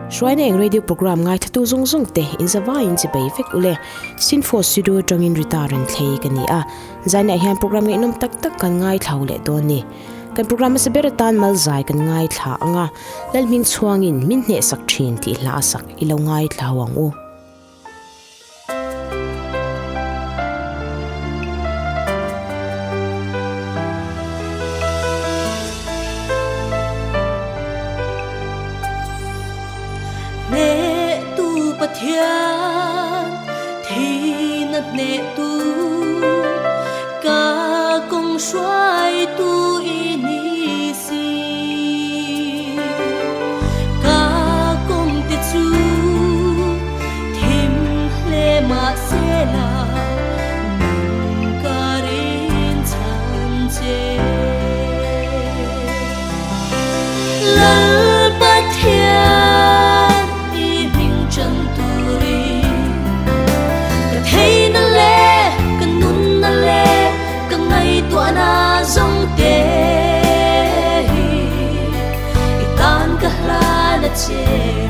Shwaineng radio program ngai thatu zung zung te in zawa in chibai vek ule sinfo studio tongin ritaren thlei kani a zaina hian program ngai nom tak tak kan ngai thlaule doni kan program se beratan mal zai kan ngai thla anga lalming chuangin min hne sak thin ti hla sak ilo ngai thlawang u thiên thì nát nệ tu cả công xoay tu ini si cả công tiết chu thêm lệ mà sẽ là nung cả rin chan chê lal ba thiên hey na le kan nun na le kan ngai tua na zong te itan ka hla na che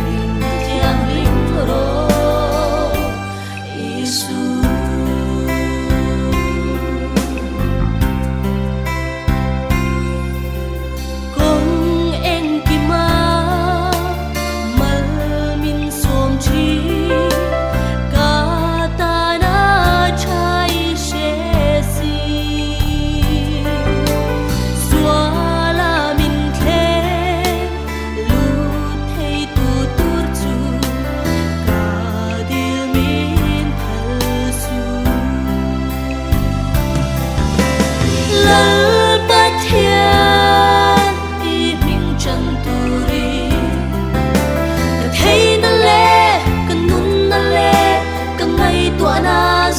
min tiang ling ro isu kong en ki ma mal min som chi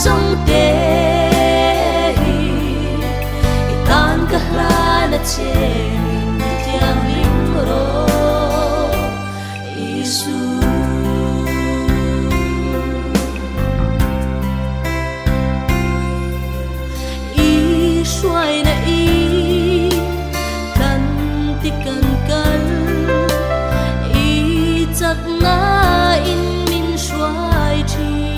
zong te itan ka hla na che min tiang ling ro isu i shuai na i kan ti kan kal i chak na in min shuai chi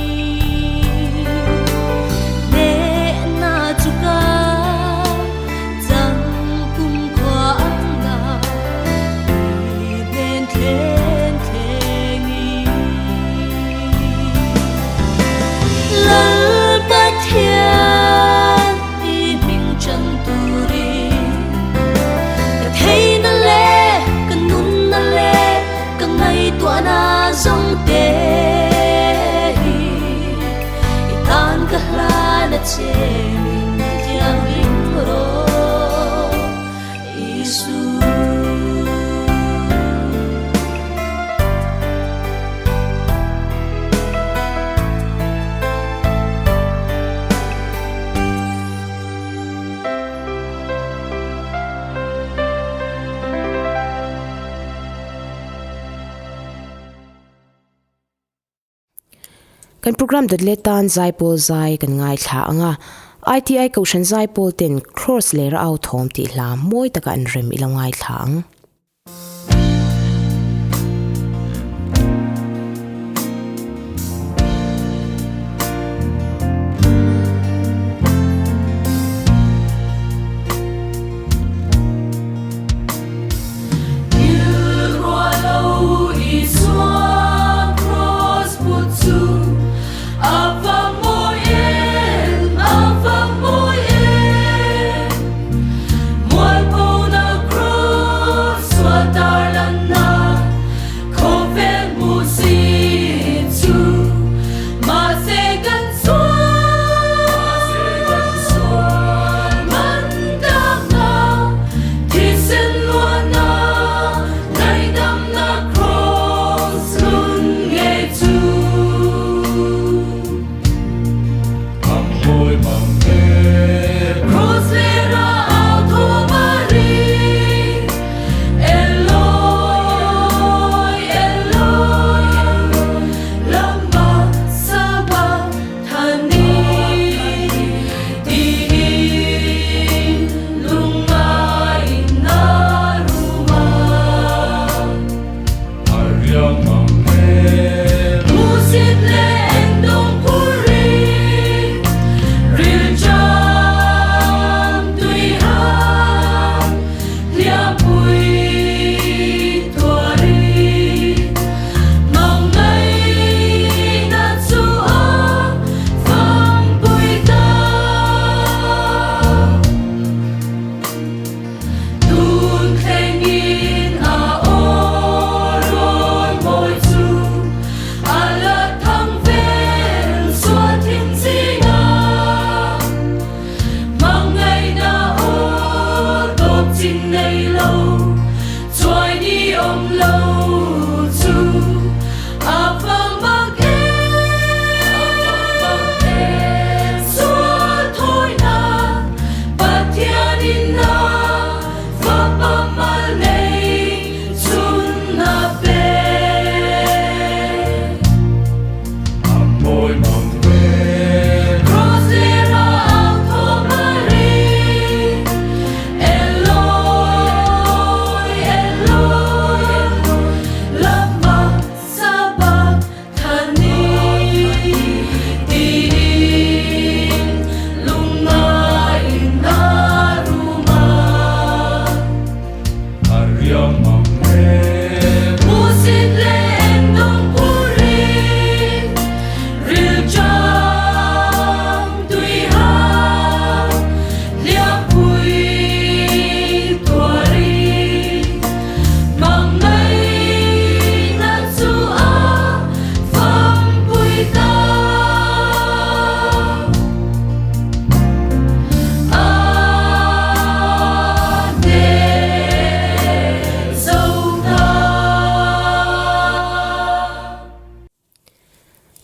zong te itan ka hla na che min tiang ling ro isu kan program dat letan zaipol zai kan ngai thla anga ITI Kaushan zaipol ten cross layer out thom ti hla moi taka an rem ilongai thlang Moi,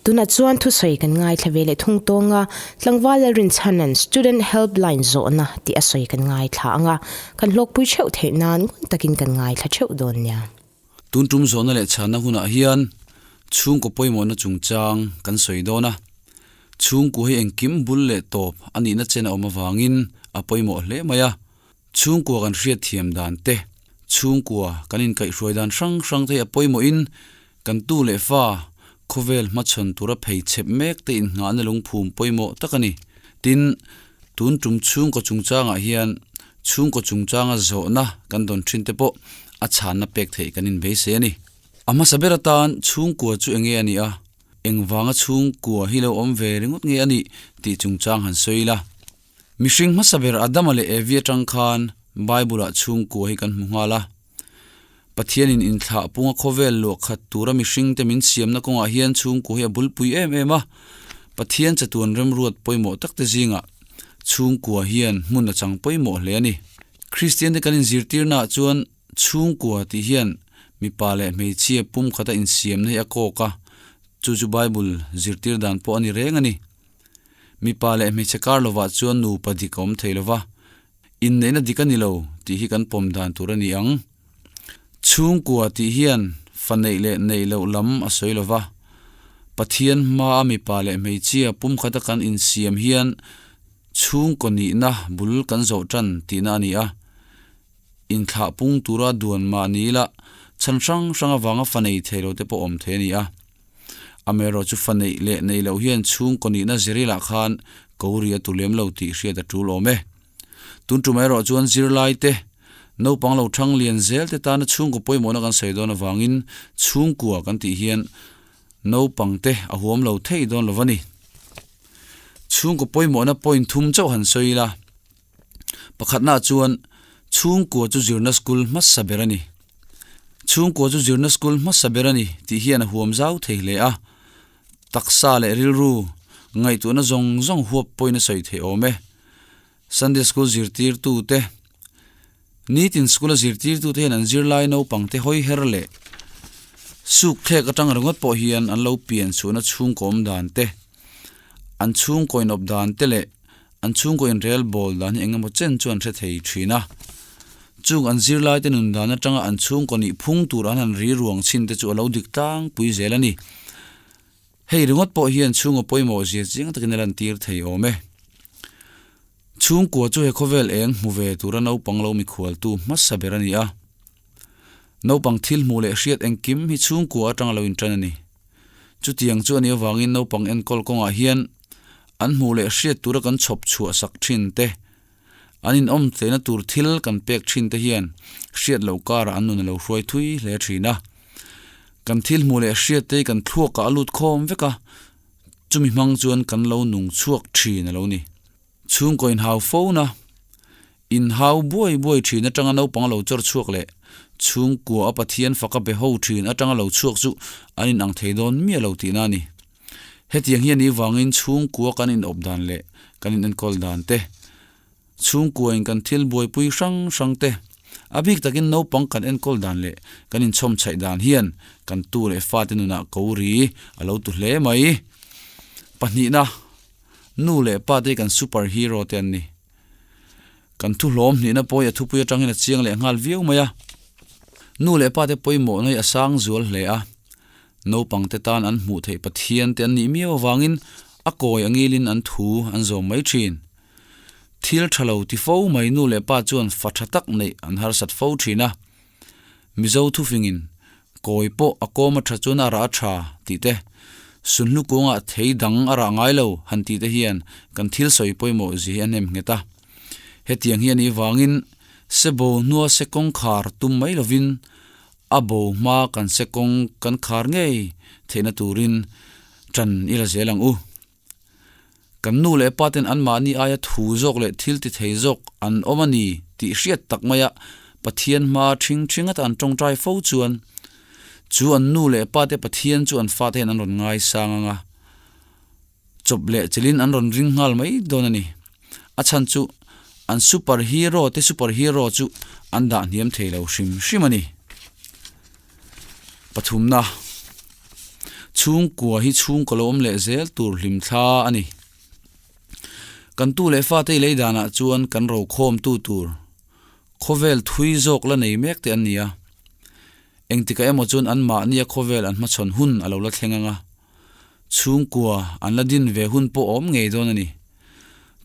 tuna chuan thu soi kan ngai thlave le thung tonga tlangwal rin chanan student helpline zo na ti a soi kan ngai thla anga kan lok pui cheu the nan gun takin kan ngai thla cheu don nya tuntum zona le chana huna hian chung ko poimo na chungchang kan soi dona chung ko he engkim bul le top ani na chena oma wangin a poimo hle maya chung ko kan hriat thiam dan te chung ko kanin kai hroi dan sang te a poimo in kan tu le fa khovel ma chon tura phei chep mek te in nga na lung phum poimo takani tin tuntum chung ko chungchanga hian chung ko chungchanga zo na kan don thin te po a chana pek thei kanin be se ni ama saberatan chung ko chu enge ani a engwanga chung ko hilo om ve ringut nge ani ti chungchang han soila mishing ma saber adamale evia tang khan bible a chung ko hi kan hmungala pathian in thla punga khovel lo khat tura mishing te min siam na konga hian chung ko hi bulpui em a pathian chatun rem ruat poimo takte zinga chung ko hian mun a chang poimo hle ani christian de kanin zirtir na chuan chung ko ti hian mi pale mei chia pum khata in siam nei akoka chu bible zirtir dan po ani rengani mi pale me chekar lova chuan nu padikom theilova in neina dikani lo ti hi kan pom dan turani ang chung ko ti hian fanei le nei lo lam asoilova pathian ma mi pale mei chia pum khata kan in siam hian chung ko ni na bul kan zo tan ti na ni a in thla pung tura duan ma ni la chan sang awanga fanei thelo te po om the ni a amero chu fanei le nei lo hian chung ko ni na zirila khan koria tulem lo ti hria da tul ome tun tu mero chuan zirlai te no pang lo thang lian zel te ta na chung ko poimo na kan sei don awangin chung ko kan ti hian no pang te a huam lo thei don lovani chung ko poimo na point thum chau han soila pakhat na chuan chung ko chu zirna school mas saberani chung ko chu zirna school mas saberani ti hian huam zau theile a taksa le rilru ngai tu na zong huap poina soi the ome sunday school zirtir tu te nitin school zirtir tu te an zirlai no pangte hoi herle suk thek atang rangot po hian an lo pian chuna chung kom dan te an chung koin op dan te le an chung koin rel bol dan engamo chen chuan the thei thina chung an zirlai te nun dan atanga an chung koni phung tur an ri ruang chin te chu lo dik tang pui zelani hei ringot po hian chung poimo zia ching takin ran tir thei ome chung ko chu he khovel eng muve tura no panglo mi khwal tu mas saberani a no pang thil mu le hriat eng kim hi chung ko atang lo in tranani chu tiang chu ani wangin no pang en kol konga hian an mu le hriat tura kan chop chu sak thin te anin om tena tur thil kan pek thin te hian hriat lo kar an nun lo hroi thui le thina kan thil mu le hriat te kan thluak ka alut khom veka chumi mang chuan kan lo nung chuak thina lo ni chung ko in how phone in how boy thina tanga no pang lo chor chuak le chung ko apathian faka be ho thin atanga lo chuak chu anin ang theidon mi lo ti na ni hetiang hian ni wangin chung ko kan in obdan le kan in kol dan te chung ko in kan thil boy pui sang te abik takin no pang kan en kol dan le kan in chom chai dan hian kan tu le fatinuna kouri alo tu hle mai pani na nu le pa te kan superhero ten ni kan thu lom ni na poi athu pui atang in chiang le ngal viu maya nu le pa te poi mo noi asang zual hle a no pang te tan an mu thei pathian ten ni mi awangin a koi angilin an thu an zo mai thin thil thalo ti fo mai nu le pa chuan fathatak nei an har sat fo thina mizo thu fingin koi po akoma thachuna ra tha ti te sunlu konga thei dang ara ngai lo han ti te hian kan thil soi poimo zi anem ngeta hetiang hian I wangin sebo nuwa sekong khar tum mai lovin abo ma kan sekong kan khar ngei theina turin tran ila zelang u kan nu le paten an mani aya thu jok le thil ti thei jok an omani ti hriat tak maya pathian ma thing at an tong trai fo chuan chu an nu le pate pathian chu an fa te an ron ngai sanganga chop le chelin an ron ring ngal mai donani achan chu an superhero chu an da niam theilo shimani pathumna chung kwa hi chung kolom le zel tur hlim thla ani kan tu le fa te le dana chuan kan ro khom tu tur khovel thui jok la nei mek te ania engtika emo chun an ma nia khovel an ma chon hun alo la thlenganga chung kwa an la din ve hun po om ngei don ani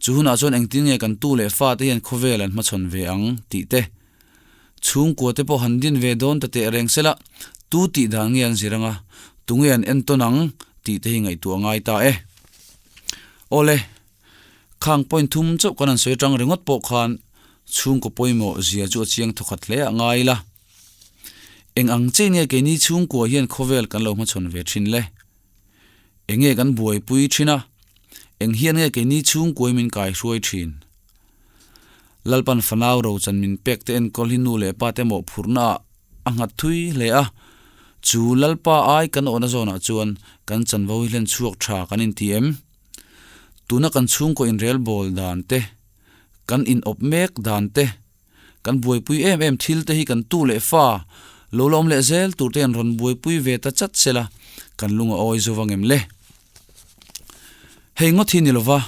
chu hun a chon engtin nge kan tu le fa te hian khovel an ma chon ve ang ti te chung kwa te po han din ve don ta te reng sela tu ti dang ngian ziranga tungian entonang ti te ngai tu ngai ta e ole khang point thum chau kanan soi tang ringot po khan chung ko poimo zia chu chiang thokhat le ngai la eng ang che nge ke ni chung ko hian khovel kan lo ma chon ve thin le enge kan buai pui thina eng hian nge ke ni chung ko min kai hruai thin lalpan fanau ro chan min pek te en kolhinu le pa te mo phurna angat thui le a chu lalpa ai kan ona zona chuan kan chan vo hilen chuak tha kan in tm tuna kan chung ko in rel bol dan te kan in op mek dan te kan buai pui em thil te hi kan tu le fa lolom le zel tu ten ron buai pui ve ta chat sela kan lunga oi zowangem le hei ngot hi nilova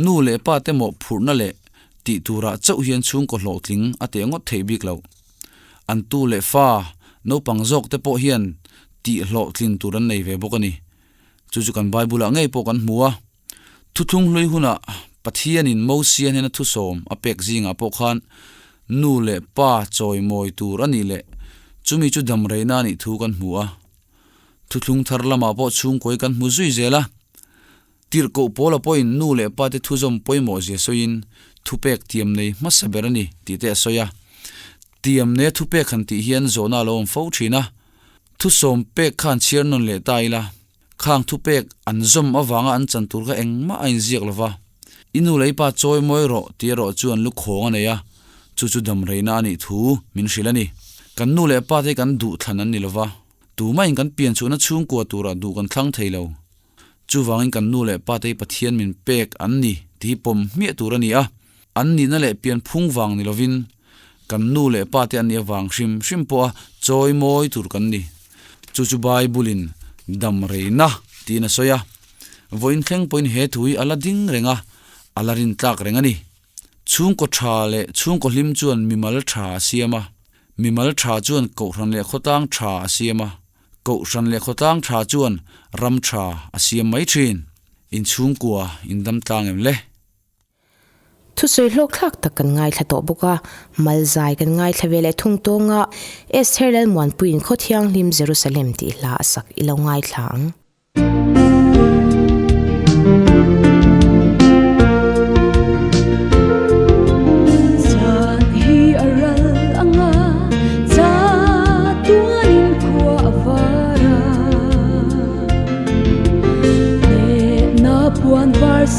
nu le pa te mo phurna le ti tura chau hian chung ko hlotling ate ngot thei bik lo an tu le fa no pangjok te po hian ti hlotling turan nei ve bokani chu kan bible a ngei po kan hmuwa thuthung hlui huna pathian in mosian hena thu som apek zinga po khan nu le pa choi moi tur ani le chumi chu dam reina ni thu kan hmuwa thuthung tharlama po chung koi kan hmu zui zela tir ko pola point nu le pa te thu zom poimo je soin thupek tiam nei masaberani ti te soya tiam ne thupek khan ti hian zona lom fo thina thu som pek khan chiar non le taila khang thupek an zom awanga an chantur ga engma ain ziak lova inu leipa choi moi ro ti ro chuan lu khong aneya chu chu dam reina ni thu min shilani kan nu le pa te kan du thanan ni lova tu mai kan pian chu na chung ko tura du kan thlang theilo chu wangin kan nu le pa te pathian min pek an ni ti pom mi turani a an ni na le pian phung wang ni lovin kan nu le pa te an ni wang shim po choi moi tur kan ni chu chu bible in dam reina ti na soya voin thleng point he thui ala ding renga alarin tlak rengani chung ko tha le chung ko hlim chuan mimal tha siama mimal tha chuan ko ran le khotang tha siama ko ran le khotang tha chuan ram tha asiam mai thin in chung kwa in dam tang em le thu soi hlok thak tak kan ngai thla to boka mal zai kan ngai thlavele thung tonga Estherel mon puin khothiang lim Jerusalem ti la sak ilo ngai thlang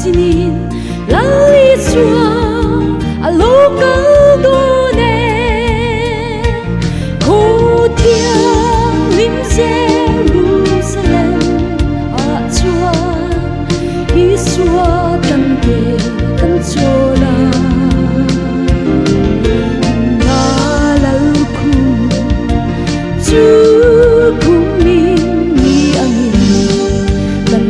sinin lali chuang a local done ko thiang lim Jerusalem a chuan iswa kan te kan chola na lal khu chu kumin ni angin kan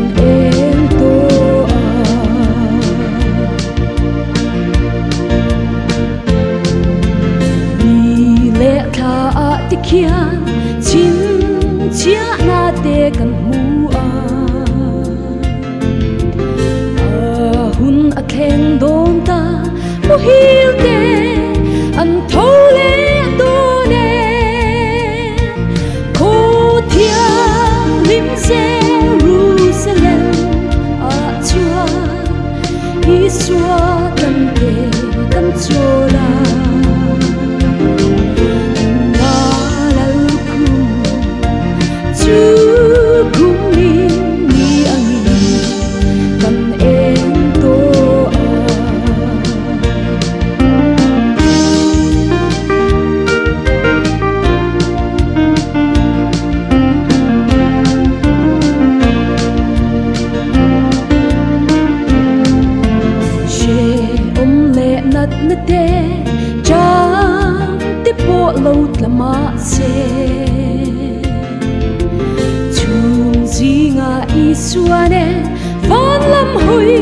suane van lam hui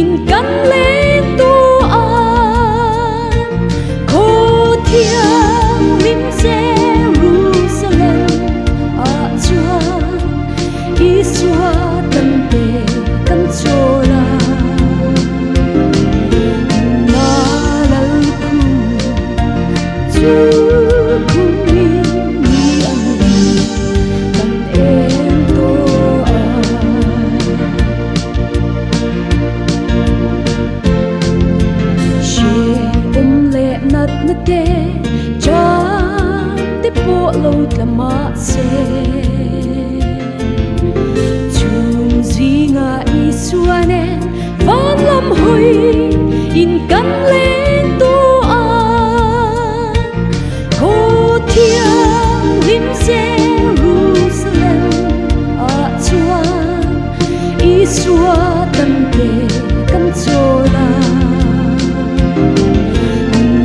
in kan lên tu an ko thiang lim Jerusalem a chuan Isua tan te kan chola na lal ku chu lột là mát xe chung zinga isuanen van lam hui in kan lên tu an ko thiang lim Jerusalem a chuan Isua tan te kan chola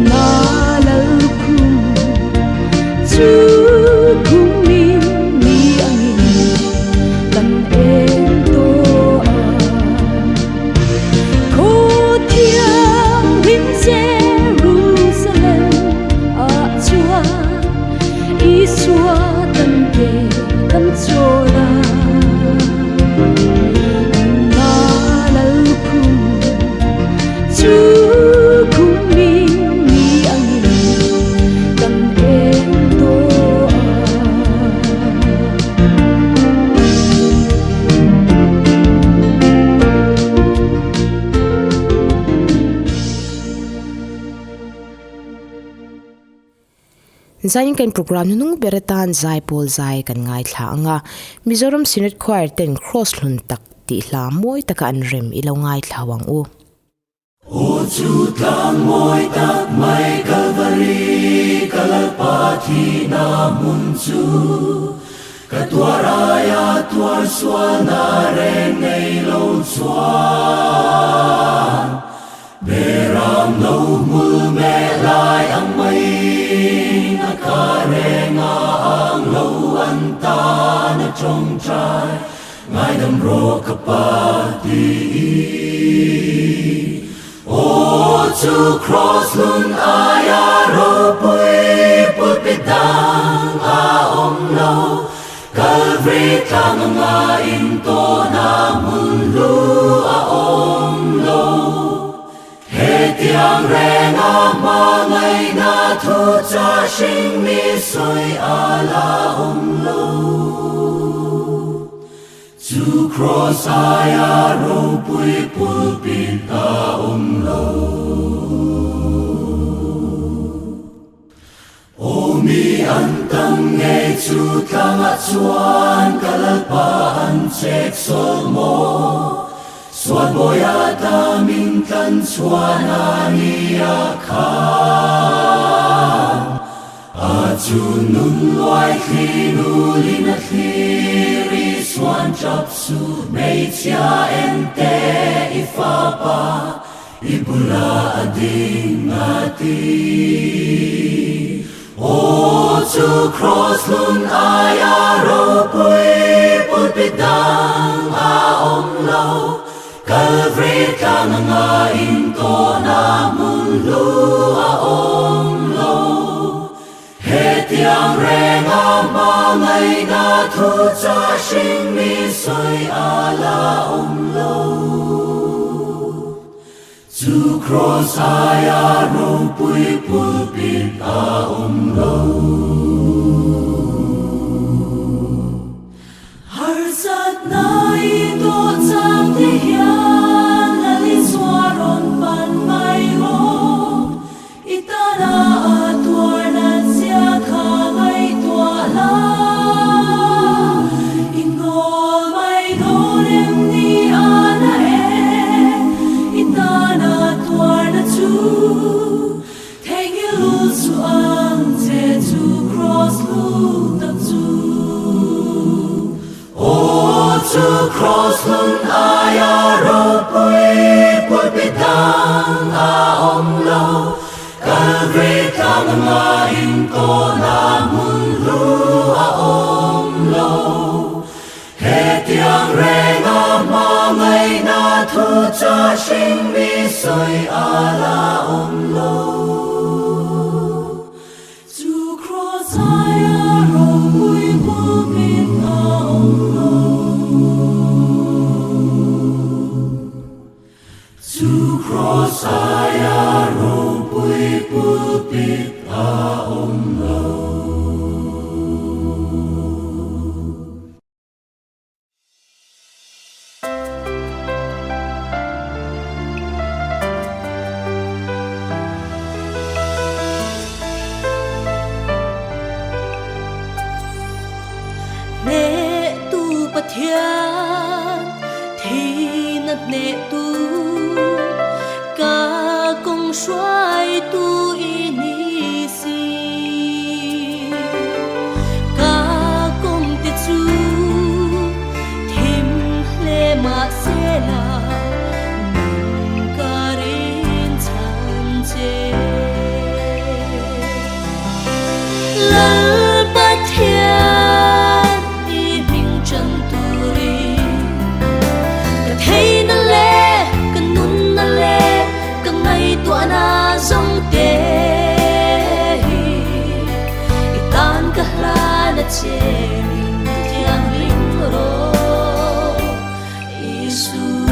na lal kum chu zain kan program nung beratan zai pol zai kan ngai thla anga Mizoram Synod Choir ten cross lun tak ti hla moi taka an rem ilo ngai thlawang u o chu tlang moi tak mai Calvary kalpathi na mun chu katwaraya twar swana re nei lo chuan beram no mul me lai ang mai karenga ang lo anta na trong trai ngai dam ro kapati o chu cross lun aya ro pui put pitang a om lo Calvary tang nga in to na mun lu a om lo he tiang renga ma ngai na thu cha sing mi soi ala om lo chu cross aya ro pui pulpit ta om lo o mi an tang nge chu tlang a chuan kalalpa an chek sol mo Suat boya ta min kan chuana ni akhan a chu nun loi khi nu lin a khiri swan chap su mei chia ente ifa pa ibula ading ati o chu cross lun aya ro pui pulpitang a om lo Calvary tang nga in to na mun lu a om lo he tiang renga ma ngai na thu cha sing mi soi ala om lo chu cross aya ro pui pulpit a om lo har sat nai to chang te hian lali swaron pan mai ro itana atwar na sia kha ngai twa la ingol mai do lem ni ana itana twar na chu theng lu su ang je chu cross lu tak chu chu cross lun aya ro pui pulpitang a om lo Calvary tang nga in to na mun lu a om lo he tiang re cha sinh mi soi ala om lo to cross I we will be to cross I we pulpit a om lo. nè tu bát thiên thì nát nè tu ca công xoay tu ini si ca công tiết chu thêm lệ mà sẽ là nung ca rin chan chê lal bát thiên i mình chân tu ri cả thấy nó lệ cả nun nó lệ cả ngày tua na dòng tê tan cả la na chê mình tiang linh ro Isu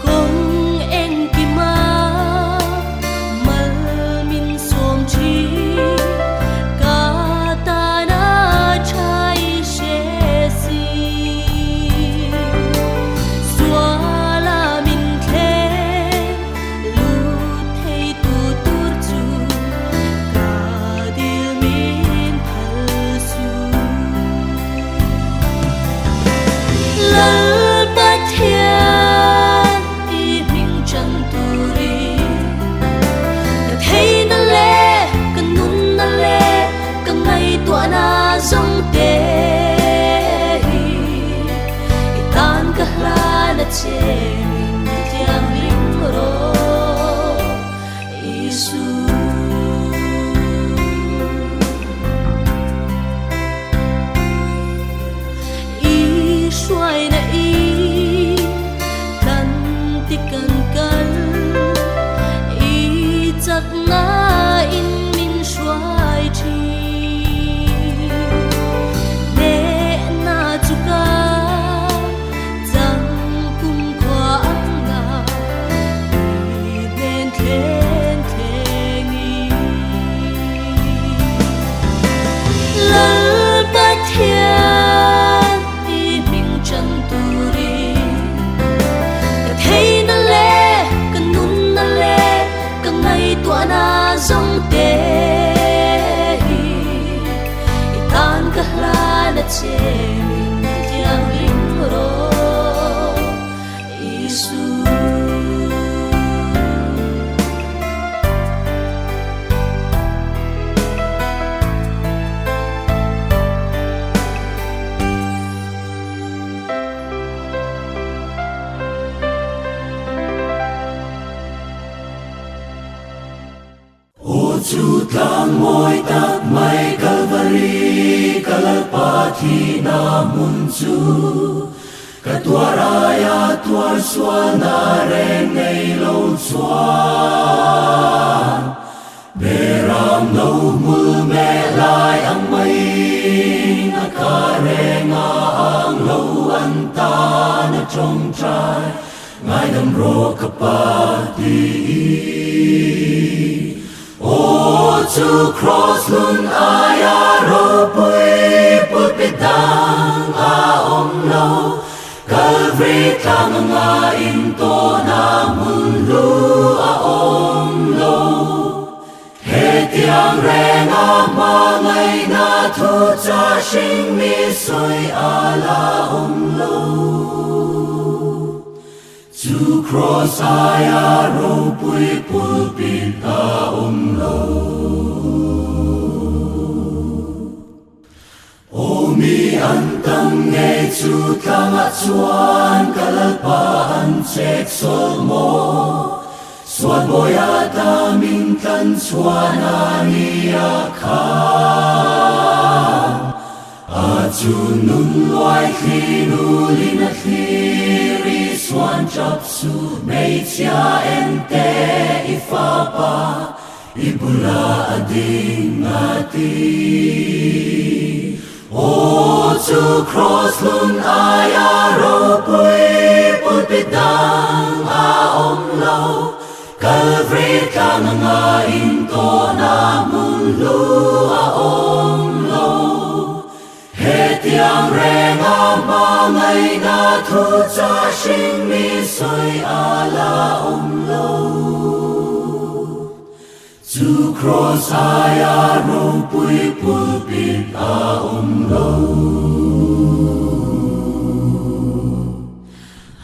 kong en ki ma mal min som chi ka ta na chai she si xóa la min the lu thei tu tur chu ka dil min thal su lal bát thiên i mình chân tu ri cả thấy nó lệ cả nun nó lệ cả ngày tua na dòng tê tan cả la na chê mình tiang linh ro Isu i xoay na i kan ti kan i chắc na in min xoay chi nè na chu ca chẳng cùng khoa nga i bên thiên thiên i lal bát thiên i mình chân tu ri cả thấy nó lệ cả nun nó lệ cả ngày tua na dòng tê tan cả la na chê mình tiang linh ro Isu O chu tlang moi tak mai Calvary kalpati na mun chu ka tua raya tua swa na re nei lo chuan beram no mul me lai ang mai na ka re nga ang lo an ta na trong trai ngai dam ro ka pa ti O to cross lun aya ro pui pulpit dang a om lo Calvary tang nga in to na mun lu a om lo He tiang re nga ma ngai na thu cha sinh mi soi ala om lo To cross aya ro pui pulpit a om lo O mi an tam nghe chu tlang a chuan kalalpa an chek sol mo Suat boya ta min tan chuan a ni a kha chu nun loài khi nu lin a khi ri swan chap su mei chia en te I fa pa I bula ading ati o chu cross lun aya ro pui pulpit dang a om lo Calvary tang nga in to na mun lu a om lo he tiang reng a ma ngai na thu cha sing mi soi a la om lo chu cross aya ro pui pulpit a om lo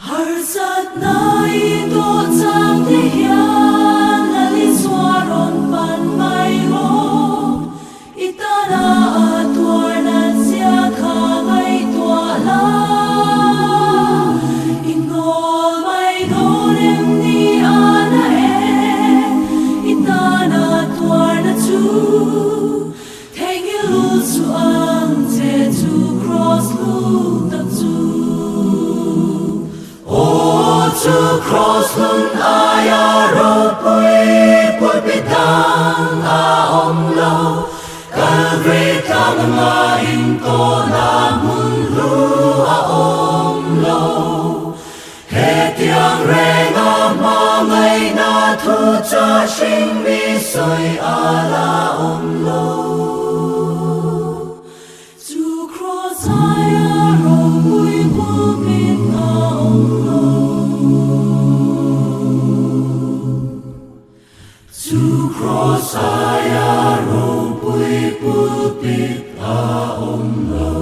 har sat nai to chang te hian la li swaron pan mai ho itana atwar na sia kha ngai to la ingol mai do rem ni ana itana atwar na chu theng lu su ang je chu cross lu ta chu chu cross lun aya ro pui pulpit dang a om lo Calvary tang nga in to na mun lu a om lo he tiang reng a ma ngai na thu cha sing mi soi a la om lo chu cross aya ro pui pulpit a om lo chu cross aya ro pui pulpit a om lo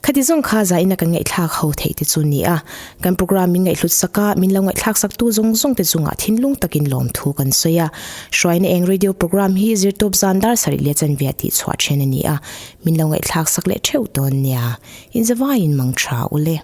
khati zong kha za ina kan ngai thak ho thei te chu ni a kan programming ngai hlut saka min lo ngai thak sak tu zong zong te chunga thinlung takin lom thu kan soya shroin eng radio program hi zir top zandar sari le chan viati chwa chen ni a min lo ngai thak sak le theu ton nia in zawai in mang tha ule